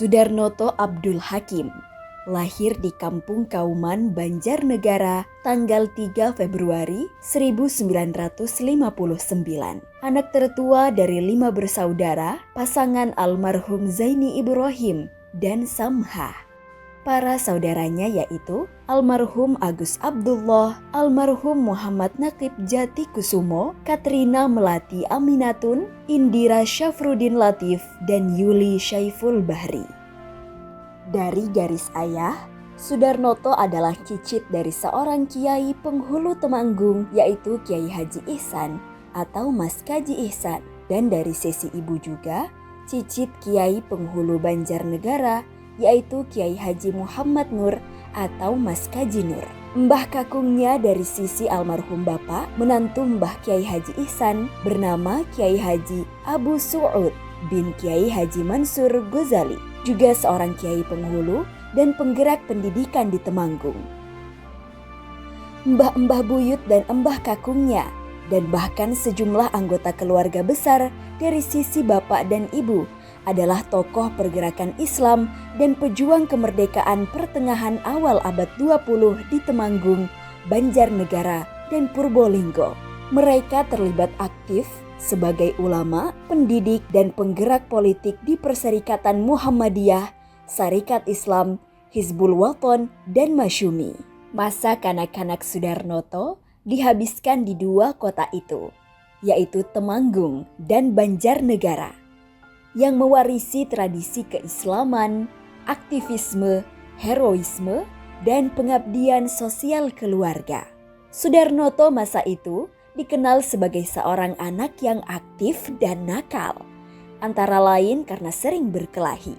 Soedarnoto Abdul Hakim lahir di Kampung Kauman, Banjarnegara, tanggal 3 Februari 1959. Anak tertua dari 5 bersaudara, pasangan almarhum Zaini Ibrahim dan Samha. Para saudaranya yaitu almarhum Agus Abdullah, almarhum Muhammad Naqib Jati Kusumo, Katrina Melati Aminatun, Indira Syafruddin Latif, dan Yuli Syaiful Bahri. Dari garis ayah, Soedarnoto adalah cicit dari seorang kiai penghulu Temanggung yaitu Kiai Haji Ihsan atau Mas Kaji Ihsan. Dan dari sisi ibu juga cicit kiai penghulu Banjarnegara yaitu Kiai Haji Muhammad Nur atau Mas Kaji Nur. Mbah kakungnya dari sisi almarhum bapak menantu Mbah Kiai Haji Ihsan bernama Kiai Haji Abu Su'ud bin Kiai Haji Mansur Ghazali, juga seorang kiai penghulu dan penggerak pendidikan di Temanggung. Mbah-mbah buyut dan mbah kakungnya dan bahkan sejumlah anggota keluarga besar dari sisi bapak dan ibu adalah tokoh pergerakan Islam dan pejuang kemerdekaan pertengahan awal abad 20 di Temanggung, Banjarnegara, dan Purbolinggo. Mereka terlibat aktif sebagai ulama, pendidik, dan penggerak politik di Perserikatan Muhammadiyah, Sarekat Islam, Hizbul Wathan, dan Masyumi. Masa kanak-kanak Soedarnoto dihabiskan di 2 kota itu, yaitu Temanggung dan Banjarnegara, yang mewarisi tradisi keislaman, aktivisme, heroisme, dan pengabdian sosial keluarga. Soedarnoto masa itu dikenal sebagai seorang anak yang aktif dan nakal, antara lain karena sering berkelahi.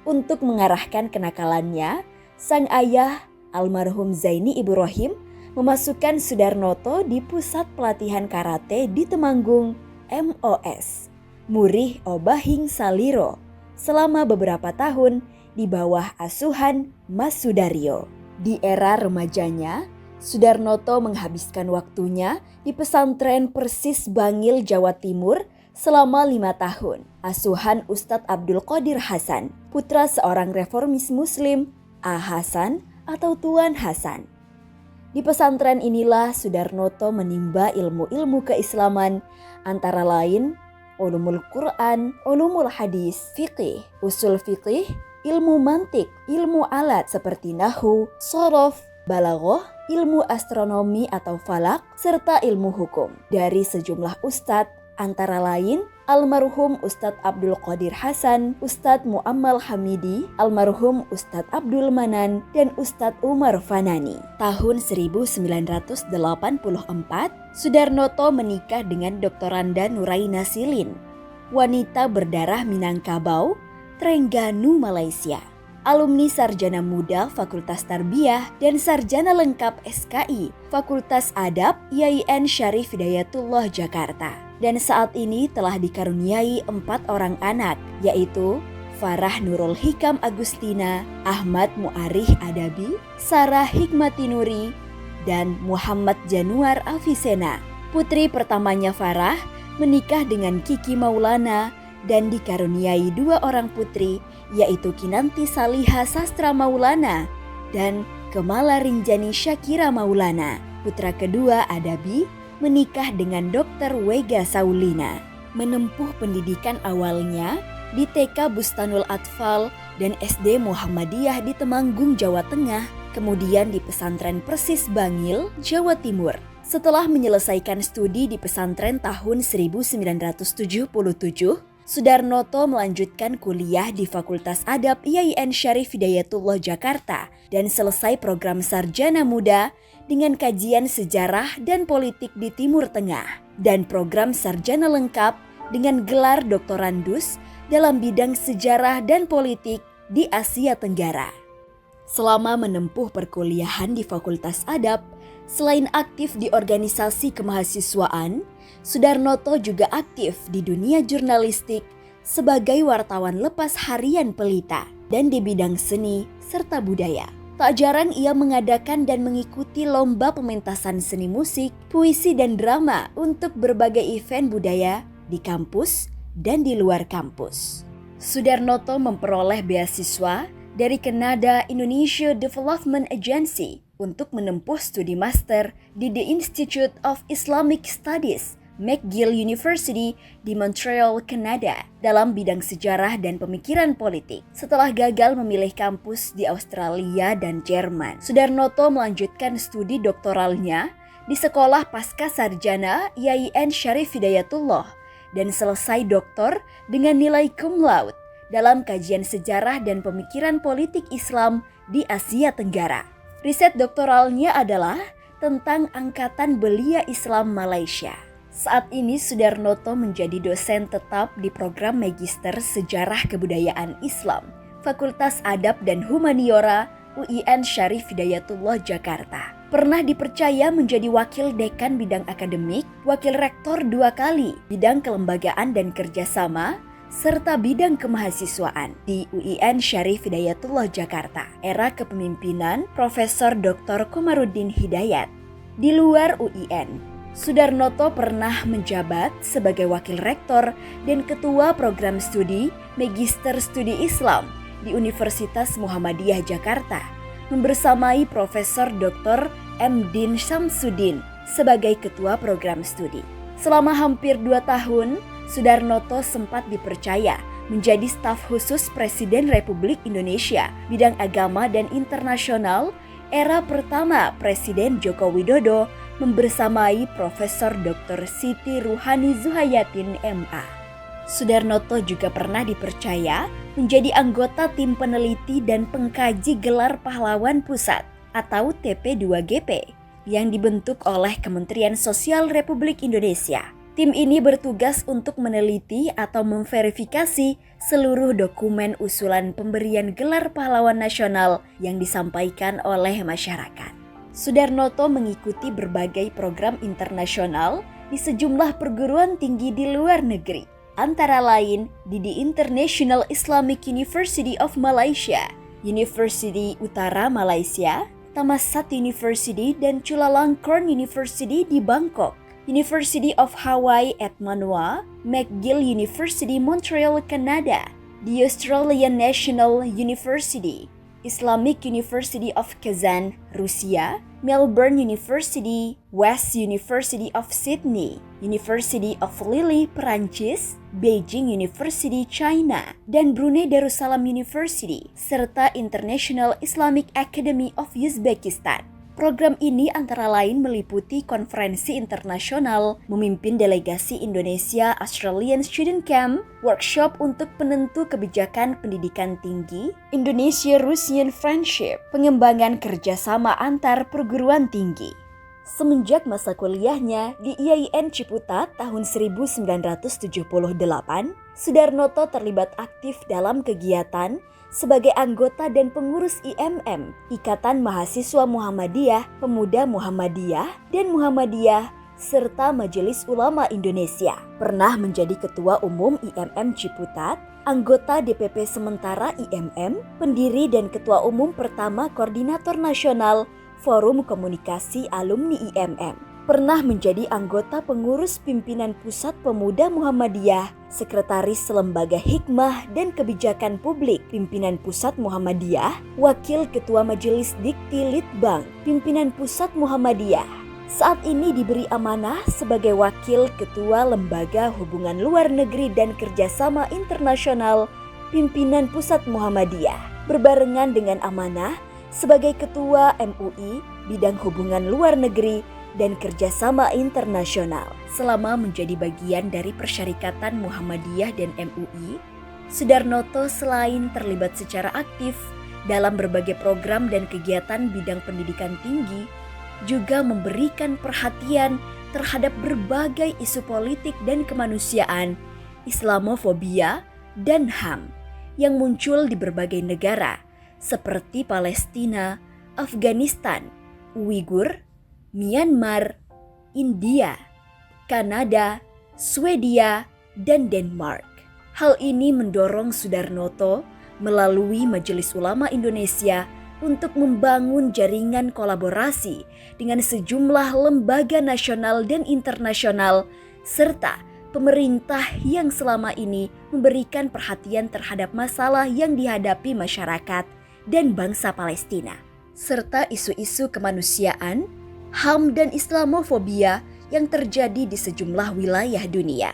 Untuk mengarahkan kenakalannya, sang ayah almarhum Zaini Ibrahim memasukkan Soedarnoto di pusat pelatihan karate di Temanggung, MOS, Murih Obahing Saliro, selama beberapa tahun di bawah asuhan Mas Sudaryo. Di era remajanya, Soedarnoto menghabiskan waktunya di pesantren Persis Bangil, Jawa Timur selama 5 tahun. Asuhan Ustadz Abdul Qadir Hasan, putra seorang reformis muslim, A. Hasan atau Tuan Hasan. Di pesantren inilah Soedarnoto menimba ilmu-ilmu keislaman antara lain ulumul Quran, ulumul hadis, fiqih, usul fiqih, ilmu mantik, ilmu alat seperti nahwu, shorof, balaghah, ilmu astronomi atau falak, serta ilmu hukum dari sejumlah ustadz antara lain almarhum Ustadz Abdul Qadir Hasan, Ustadz Muammal Hamidi, almarhum Ustadz Abdul Manan, dan Ustadz Umar Fanani. Tahun 1984, Soedarnoto menikah dengan Doktoranda Nuraina Silin, wanita berdarah Minangkabau, Trengganu, Malaysia. Alumni Sarjana Muda Fakultas Tarbiyah dan Sarjana Lengkap SKI Fakultas Adab IAIN Syarif Hidayatullah Jakarta. Dan saat ini telah dikaruniai 4 orang anak, yaitu Farah Nurul Hikam Agustina, Ahmad Muarih Adabi, Sarah Hikmati Nuri, dan Muhammad Januar Afisena. Putri pertamanya Farah menikah dengan Kiki Maulana dan dikaruniai 2 orang putri, yaitu Kinanti Saliha Sastra Maulana dan Kemala Rinjani Syakira Maulana. Putra kedua Adabi menikah dengan Dr. Wega Saulina. Menempuh pendidikan awalnya di TK Bustanul Atfal dan SD Muhammadiyah di Temanggung, Jawa Tengah, kemudian di pesantren Persis Bangil, Jawa Timur. Setelah menyelesaikan studi di pesantren tahun 1977, Soedarnoto melanjutkan kuliah di Fakultas Adab IAIN Syarif Hidayatullah Jakarta dan selesai program Sarjana Muda dengan kajian sejarah dan politik di Timur Tengah dan program Sarjana Lengkap dengan gelar Doktorandus dalam bidang sejarah dan politik di Asia Tenggara. Selama menempuh perkuliahan di Fakultas Adab, selain aktif di organisasi kemahasiswaan, Soedarnoto juga aktif di dunia jurnalistik sebagai wartawan lepas harian Pelita dan di bidang seni serta budaya. Tak jarang ia mengadakan dan mengikuti lomba pementasan seni musik, puisi dan drama untuk berbagai event budaya di kampus dan di luar kampus. Sudarnoto memperoleh beasiswa dari Canada Indonesia Development Agency untuk menempuh studi master di The Institute of Islamic Studies, McGill University di Montreal, Kanada dalam bidang sejarah dan pemikiran politik. Setelah gagal memilih kampus di Australia dan Jerman, Sudarnoto melanjutkan studi doktoralnya di Sekolah Pasca Sarjana IAIN Syarif Hidayatullah dan selesai doktor dengan nilai cum laude dalam kajian sejarah dan pemikiran politik Islam di Asia Tenggara. Riset doktoralnya adalah tentang Angkatan Belia Islam Malaysia. Saat ini Sudarnoto menjadi dosen tetap di program Magister Sejarah Kebudayaan Islam, Fakultas Adab dan Humaniora UIN Syarif Hidayatullah Jakarta. Pernah dipercaya menjadi wakil dekan bidang akademik, wakil rektor 2 kali, bidang kelembagaan dan kerjasama, serta bidang kemahasiswaan di UIN Syarif Hidayatullah Jakarta, era kepemimpinan Profesor Dr. Komarudin Hidayat. Di luar UIN, Sudarnoto pernah menjabat sebagai wakil rektor dan ketua program studi Magister Studi Islam di Universitas Muhammadiyah Jakarta, membersamai Profesor Dr. M. Din Syamsuddin sebagai ketua program studi. Selama hampir 2 tahun, Sudarnoto sempat dipercaya menjadi staf khusus Presiden Republik Indonesia bidang agama dan internasional era pertama Presiden Joko Widodo membersamai Profesor Dr. Siti Ruhani Zuhayatin MA. Sudarnoto juga pernah dipercaya menjadi anggota tim peneliti dan pengkaji gelar pahlawan pusat atau TP2GP yang dibentuk oleh Kementerian Sosial Republik Indonesia. Tim ini bertugas untuk meneliti atau memverifikasi seluruh dokumen usulan pemberian gelar pahlawan nasional yang disampaikan oleh masyarakat. Sudarnoto mengikuti berbagai program internasional di sejumlah perguruan tinggi di luar negeri, antara lain di The International Islamic University of Malaysia, University Utara Malaysia, Thammasat University dan Chulalongkorn University di Bangkok, University of Hawaii at Manoa, McGill University Montreal, Canada, the Australian National University, Islamic University of Kazan, Rusia, Melbourne University, West University of Sydney, University of Lille, Perancis, Beijing University, China, dan Brunei Darussalam University, serta International Islamic Academy of Uzbekistan. Program ini antara lain meliputi konferensi internasional, memimpin delegasi Indonesia Australian Student Camp, workshop untuk penentu kebijakan pendidikan tinggi, Indonesia-Russian Friendship, pengembangan kerjasama antar perguruan tinggi. Semenjak masa kuliahnya di IAIN Ciputat tahun 1978, Sudarnoto terlibat aktif dalam kegiatan sebagai anggota dan pengurus IMM, Ikatan Mahasiswa Muhammadiyah, Pemuda Muhammadiyah, dan Muhammadiyah, serta Majelis Ulama Indonesia. Pernah menjadi Ketua Umum IMM Ciputat, anggota DPP Sementara IMM, pendiri dan Ketua Umum pertama Koordinator Nasional Forum Komunikasi Alumni IMM. Pernah menjadi anggota pengurus pimpinan Pusat Pemuda Muhammadiyah, Sekretaris Lembaga Hikmah dan Kebijakan Publik Pimpinan Pusat Muhammadiyah, Wakil Ketua Majelis Dikti Litbang Pimpinan Pusat Muhammadiyah. Saat ini diberi amanah sebagai Wakil Ketua Lembaga Hubungan Luar Negeri dan Kerjasama Internasional Pimpinan Pusat Muhammadiyah, berbarengan dengan amanah sebagai Ketua MUI Bidang Hubungan Luar Negeri dan Kerjasama Internasional. Selama menjadi bagian dari Persyarikatan Muhammadiyah dan MUI, Sudarnoto selain terlibat secara aktif dalam berbagai program dan kegiatan bidang pendidikan tinggi, juga memberikan perhatian terhadap berbagai isu politik dan kemanusiaan, Islamofobia, dan HAM yang muncul di berbagai negara seperti Palestina, Afghanistan, Uighur, Myanmar, India, Kanada, Swedia, dan Denmark. Hal ini mendorong Sudarnoto melalui Majelis Ulama Indonesia untuk membangun jaringan kolaborasi dengan sejumlah lembaga nasional dan internasional serta pemerintah yang selama ini memberikan perhatian terhadap masalah yang dihadapi masyarakat dan bangsa Palestina, serta isu-isu kemanusiaan, HAM dan Islamofobia yang terjadi di sejumlah wilayah dunia.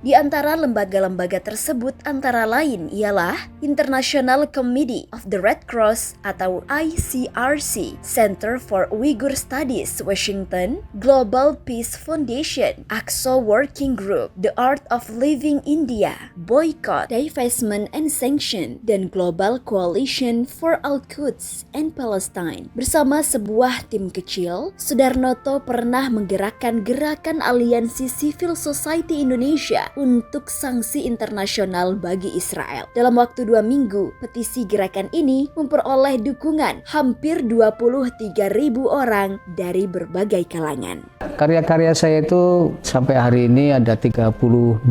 Di antara lembaga-lembaga tersebut antara lain ialah International Committee of the Red Cross atau ICRC, Center for Uyghur Studies Washington, Global Peace Foundation, Aqsa Working Group, The Art of Living India, Boycott, Divestment and Sanction, dan Global Coalition for Al-Quds and Palestine. Bersama sebuah tim kecil, Sudarnoto pernah menggerakkan gerakan Aliansi Civil Society Indonesia untuk sanksi internasional bagi Israel. Dalam waktu 2 minggu, petisi gerakan ini memperoleh dukungan hampir 23.000 orang dari berbagai kalangan. Karya-karya saya itu sampai hari ini ada 32,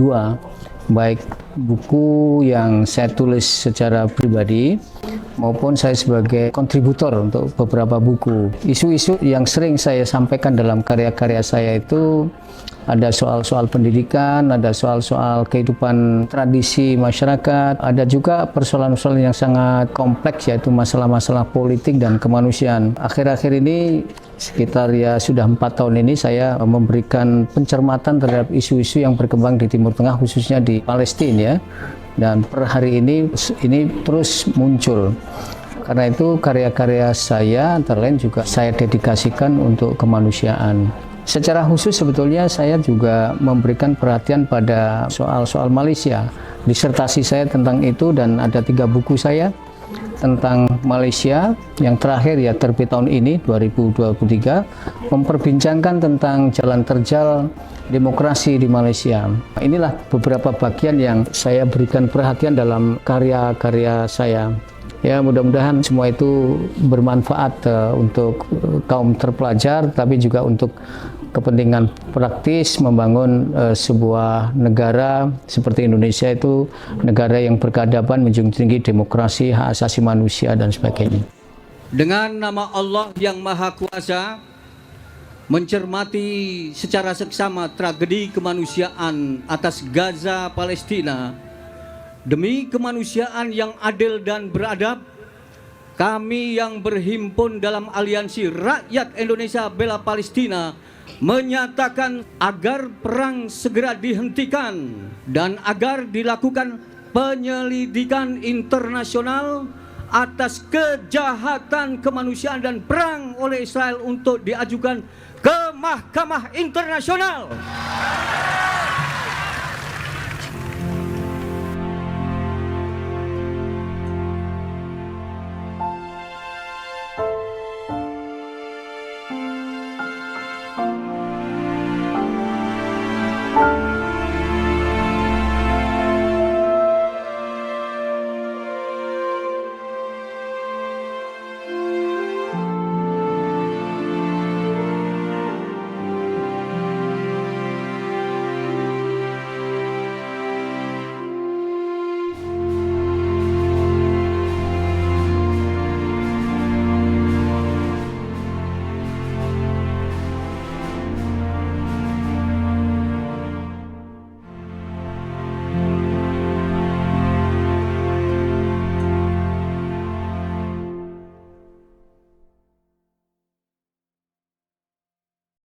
baik buku yang saya tulis secara pribadi maupun saya sebagai kontributor untuk beberapa buku. Isu-isu yang sering saya sampaikan dalam karya-karya saya itu ada soal-soal pendidikan, ada soal-soal kehidupan tradisi masyarakat, ada juga persoalan-persoalan yang sangat kompleks yaitu masalah-masalah politik dan kemanusiaan. Akhir-akhir ini sekitar sudah 4 tahun ini saya memberikan pencermatan terhadap isu-isu yang berkembang di Timur Tengah khususnya di Palestina ya. Dan per hari ini terus muncul. Karena itu karya-karya saya antara lain juga saya dedikasikan untuk kemanusiaan. Secara khusus sebetulnya saya juga memberikan perhatian pada soal-soal Malaysia. Disertasi saya tentang itu dan ada 3 buku saya tentang Malaysia. Yang terakhir ya terbit tahun ini 2023 memperbincangkan tentang jalan terjal demokrasi di Malaysia. Inilah beberapa bagian yang saya berikan perhatian dalam karya-karya saya. Ya mudah-mudahan semua itu bermanfaat untuk kaum terpelajar, tapi juga untuk kepentingan praktis membangun sebuah negara seperti Indonesia itu negara yang berkeadaban, menjunjung tinggi demokrasi, hak asasi manusia dan sebagainya. Dengan nama Allah yang Maha Kuasa, mencermati secara seksama tragedi kemanusiaan atas Gaza, Palestina. Demi kemanusiaan yang adil dan beradab, kami yang berhimpun dalam Aliansi Rakyat Indonesia Bela Palestina menyatakan agar perang segera dihentikan dan agar dilakukan penyelidikan internasional atas kejahatan kemanusiaan dan perang oleh Israel untuk diajukan ke Mahkamah Internasional.